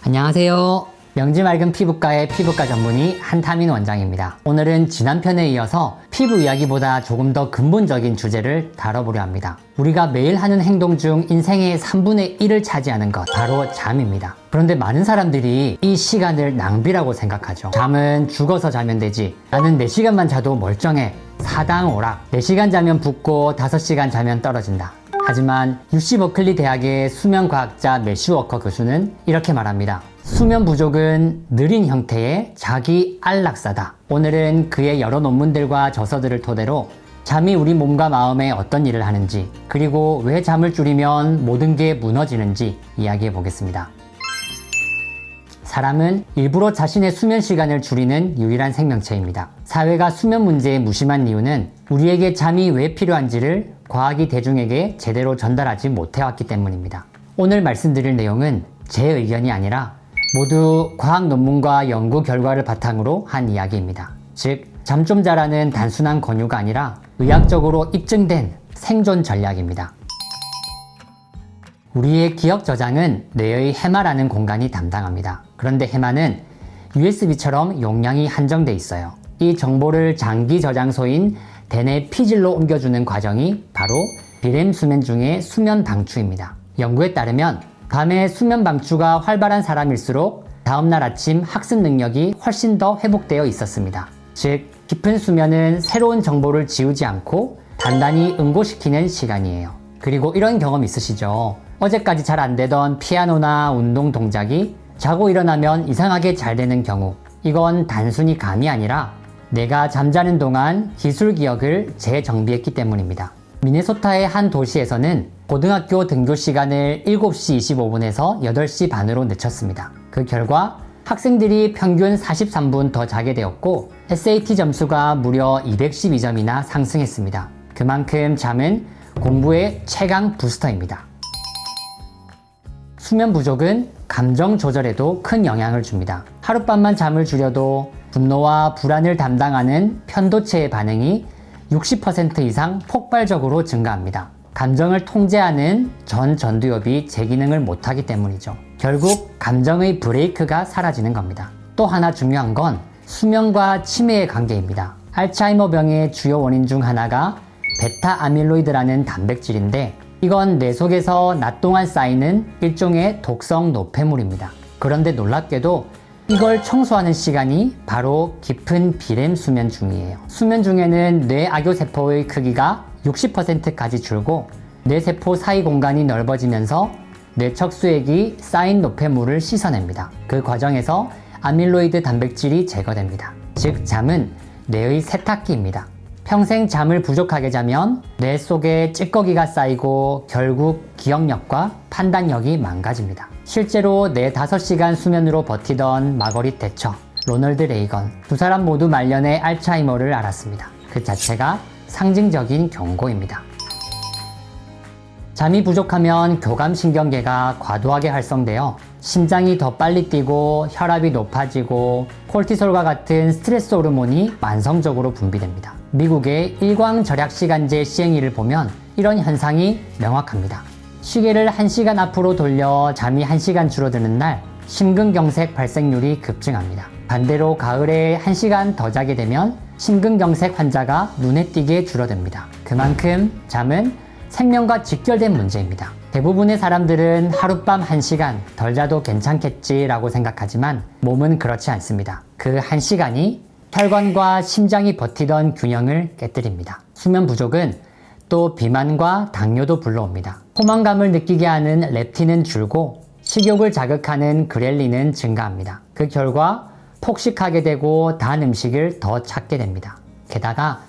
안녕하세요. 명지 맑은 피부과의 피부과 전문의 한타민 원장입니다. 오늘은 지난 편에 이어서 피부 이야기보다 조금 더 근본적인 주제를 다뤄보려 합니다. 우리가 매일 하는 행동 중 인생의 3분의 1을 차지하는 것, 바로 잠입니다. 그런데 많은 사람들이 이 시간을 낭비라고 생각하죠. 잠은 죽어서 자면 되지. 나는 4시간만 자도 멀쩡해. 사당오락. 4시간 자면 붓고 5시간 자면 떨어진다. 하지만 UC 버클리 대학의 수면과학자 매슈 워커 교수는 이렇게 말합니다. 수면 부족은 느린 형태의 자기 안락사다. 오늘은 그의 여러 논문들과 저서들을 토대로 잠이 우리 몸과 마음에 어떤 일을 하는지, 그리고 왜 잠을 줄이면 모든 게 무너지는지 이야기해 보겠습니다. 사람은 일부러 자신의 수면 시간을 줄이는 유일한 생명체입니다. 사회가 수면 문제에 무심한 이유는 우리에게 잠이 왜 필요한지를 과학이 대중에게 제대로 전달하지 못해왔기 때문입니다. 오늘 말씀드릴 내용은 제 의견이 아니라 모두 과학 논문과 연구 결과를 바탕으로 한 이야기입니다. 즉, 잠 좀 자라는 단순한 권유가 아니라 의학적으로 입증된 생존 전략입니다. 우리의 기억 저장은 뇌의 해마라는 공간이 담당합니다. 그런데 해마는 USB처럼 용량이 한정돼 있어요. 이 정보를 장기 저장소인 대뇌 피질로 옮겨주는 과정이 바로 비렘 수면 중의 수면 방추입니다. 연구에 따르면 밤에 수면 방추가 활발한 사람일수록 다음날 아침 학습 능력이 훨씬 더 회복되어 있었습니다. 즉, 깊은 수면은 새로운 정보를 지우지 않고 단단히 응고시키는 시간이에요. 그리고 이런 경험 있으시죠? 어제까지 잘 안 되던 피아노나 운동 동작이 자고 일어나면 이상하게 잘 되는 경우. 이건 단순히 감이 아니라 내가 잠자는 동안 기술 기억을 재정비했기 때문입니다. 미네소타의 한 도시에서는 고등학교 등교 시간을 7시 25분에서 8시 반으로 늦췄습니다. 그 결과 학생들이 평균 43분 더 자게 되었고 SAT 점수가 무려 212점이나 상승했습니다. 그만큼 잠은 공부의 최강 부스터입니다. 수면 부족은 감정 조절에도 큰 영향을 줍니다. 하룻밤만 잠을 줄여도 분노와 불안을 담당하는 편도체의 반응이 60% 이상 폭발적으로 증가합니다. 감정을 통제하는 전두엽이 제 기능을 못하기 때문이죠. 결국 감정의 브레이크가 사라지는 겁니다. 또 하나 중요한 건 수면과 치매의 관계입니다. 알츠하이머병의 주요 원인 중 하나가 베타 아밀로이드라는 단백질인데 이건 뇌 속에서 낮 동안 쌓이는 일종의 독성 노폐물입니다. 그런데 놀랍게도 이걸 청소하는 시간이 바로 깊은 비렘 수면 중이에요. 수면 중에는 뇌 악교세포의 크기가 60%까지 줄고 뇌세포 사이 공간이 넓어지면서 뇌척수액이 쌓인 노폐물을 씻어냅니다. 그 과정에서 아밀로이드 단백질이 제거됩니다. 즉, 잠은 뇌의 세탁기입니다. 평생 잠을 부족하게 자면 뇌 속에 찌꺼기가 쌓이고 결국 기억력과 판단력이 망가집니다. 실제로 4-5시간 수면으로 버티던 마거릿 대처, 로널드 레이건 두 사람 모두 말년에 알츠하이머를 앓았습니다. 그 자체가 상징적인 경고입니다. 잠이 부족하면 교감신경계가 과도하게 활성되어 심장이 더 빨리 뛰고 혈압이 높아지고 콜티솔과 같은 스트레스 호르몬이 만성적으로 분비됩니다. 미국의 일광절약시간제 시행일을 보면 이런 현상이 명확합니다. 시계를 1시간 앞으로 돌려 잠이 1시간 줄어드는 날 심근경색 발생률이 급증합니다. 반대로 가을에 1시간 더 자게 되면 심근경색 환자가 눈에 띄게 줄어듭니다. 그만큼 잠은 생명과 직결된 문제입니다. 대부분의 사람들은 하룻밤 1시간 덜 자도 괜찮겠지라고 생각하지만 몸은 그렇지 않습니다. 그 1시간이 혈관과 심장이 버티던 균형을 깨뜨립니다. 수면 부족은 또 비만과 당뇨도 불러옵니다. 포만감을 느끼게 하는 렙틴은 줄고 식욕을 자극하는 그렐린은 증가합니다. 그 결과 폭식하게 되고 단 음식을 더 찾게 됩니다. 게다가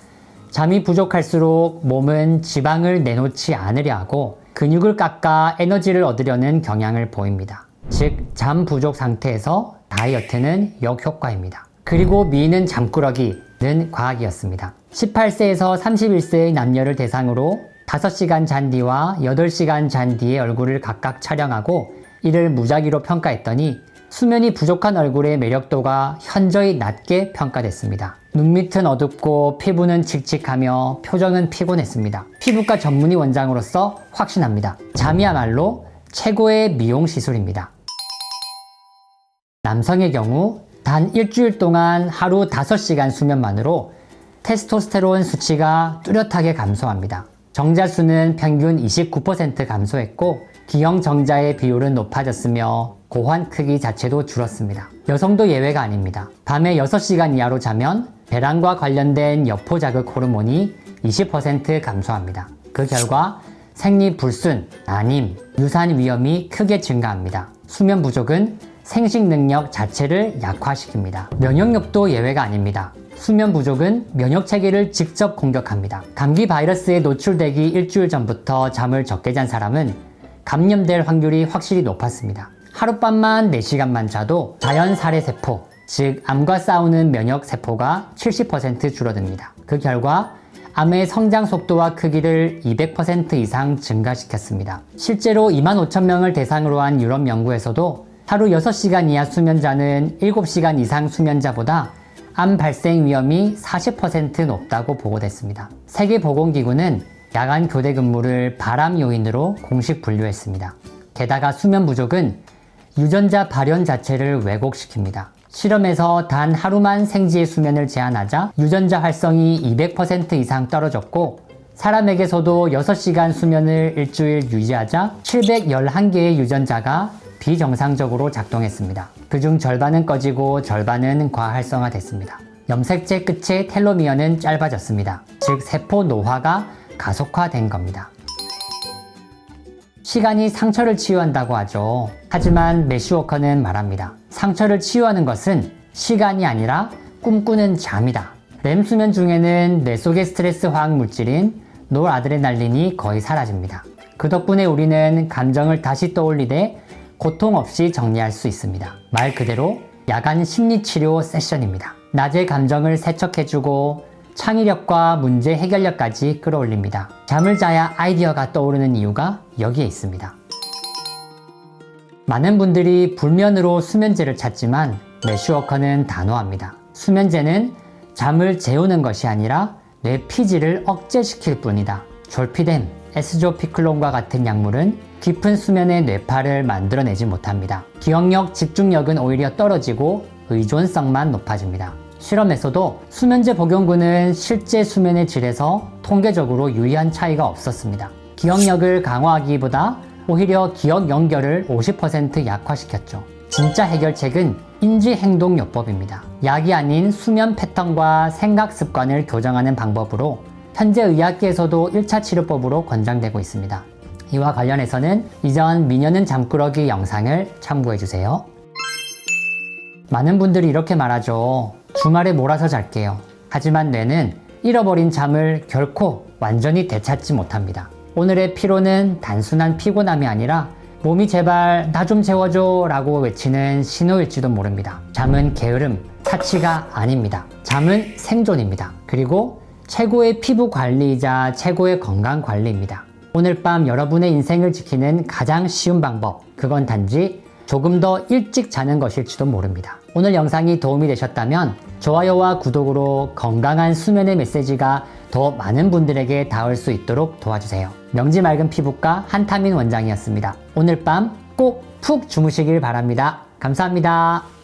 잠이 부족할수록 몸은 지방을 내놓지 않으려 하고 근육을 깎아 에너지를 얻으려는 경향을 보입니다. 즉, 잠 부족 상태에서 다이어트는 역효과입니다. 그리고 미인은 잠꾸러기는 과학이었습니다. 18세에서 31세의 남녀를 대상으로 5시간 잔 뒤와 8시간 잔 뒤의 얼굴을 각각 촬영하고 이를 무작위로 평가했더니 수면이 부족한 얼굴의 매력도가 현저히 낮게 평가됐습니다. 눈밑은 어둡고 피부는 칙칙하며 표정은 피곤했습니다. 피부과 전문의 원장으로서 확신합니다. 잠이야말로 최고의 미용 시술입니다. 남성의 경우 단 일주일 동안 하루 5시간 수면만으로 테스토스테론 수치가 뚜렷하게 감소합니다. 정자수는 평균 29% 감소했고 기형 정자의 비율은 높아졌으며 고환 크기 자체도 줄었습니다. 여성도 예외가 아닙니다. 밤에 6시간 이하로 자면 배란과 관련된 여포 자극 호르몬이 20% 감소합니다. 그 결과 생리불순, 난임, 유산 위험이 크게 증가합니다. 수면 부족은 생식 능력 자체를 약화시킵니다. 면역력도 예외가 아닙니다. 수면 부족은 면역 체계를 직접 공격합니다. 감기 바이러스에 노출되기 일주일 전부터 잠을 적게 잔 사람은 감염될 확률이 확실히 높았습니다. 하룻밤만 4시간만 자도 자연 살해 세포, 즉 암과 싸우는 면역 세포가 70% 줄어듭니다. 그 결과 암의 성장 속도와 크기를 200% 이상 증가시켰습니다. 실제로 25,000명을 대상으로 한 유럽 연구에서도 하루 6시간 이하 수면자는 7시간 이상 수면자보다 암 발생 위험이 40% 높다고 보고됐습니다. 세계보건기구는 야간 교대 근무를 발암 요인으로 공식 분류했습니다. 게다가 수면 부족은 유전자 발현 자체를 왜곡시킵니다. 실험에서 단 하루만 생지의 수면을 제한하자 유전자 활성이 200% 이상 떨어졌고 사람에게서도 6시간 수면을 일주일 유지하자 711개의 유전자가 비정상적으로 작동했습니다. 그중 절반은 꺼지고 절반은 과활성화됐습니다. 염색체 끝의 텔로미어는 짧아졌습니다. 즉 세포 노화가 가속화된 겁니다. 시간이 상처를 치유한다고 하죠. 하지만 매슈워커는 말합니다. 상처를 치유하는 것은 시간이 아니라 꿈꾸는 잠이다. 렘 수면 중에는 뇌 속의 스트레스 화학 물질인 노르아드레날린이 거의 사라집니다. 그 덕분에 우리는 감정을 다시 떠올리되 고통 없이 정리할 수 있습니다. 말 그대로 야간 심리치료 세션입니다. 낮에 감정을 세척해주고 창의력과 문제 해결력까지 끌어올립니다. 잠을 자야 아이디어가 떠오르는 이유가 여기에 있습니다. 많은 분들이 불면으로 수면제를 찾지만 매슈워커는 단호합니다. 수면제는 잠을 재우는 것이 아니라 뇌 피지를 억제시킬 뿐이다. 졸피뎀, 에스조피클론과 같은 약물은 깊은 수면의 뇌파를 만들어내지 못합니다. 기억력, 집중력은 오히려 떨어지고 의존성만 높아집니다. 실험에서도 수면제 복용군은 실제 수면의 질에서 통계적으로 유의한 차이가 없었습니다. 기억력을 강화하기보다 오히려 기억 연결을 50% 약화시켰죠. 진짜 해결책은 인지행동요법입니다. 약이 아닌 수면 패턴과 생각 습관을 교정하는 방법으로 현재 의학계에서도 1차 치료법으로 권장되고 있습니다. 이와 관련해서는 이전 미녀는 잠꾸러기 영상을 참고해주세요. 많은 분들이 이렇게 말하죠. 주말에 몰아서 잘게요. 하지만 뇌는 잃어버린 잠을 결코 완전히 되찾지 못합니다. 오늘의 피로는 단순한 피곤함이 아니라 몸이 제발 나 좀 재워줘 라고 외치는 신호일지도 모릅니다. 잠은 게으름, 사치가 아닙니다. 잠은 생존입니다. 그리고 최고의 피부 관리이자 최고의 건강 관리입니다. 오늘 밤 여러분의 인생을 지키는 가장 쉬운 방법, 그건 단지 조금 더 일찍 자는 것일지도 모릅니다. 오늘 영상이 도움이 되셨다면 좋아요와 구독으로 건강한 수면의 메시지가 더 많은 분들에게 닿을 수 있도록 도와주세요. 명지 맑은 피부과 한타민 원장이었습니다. 오늘 밤 꼭 푹 주무시길 바랍니다. 감사합니다.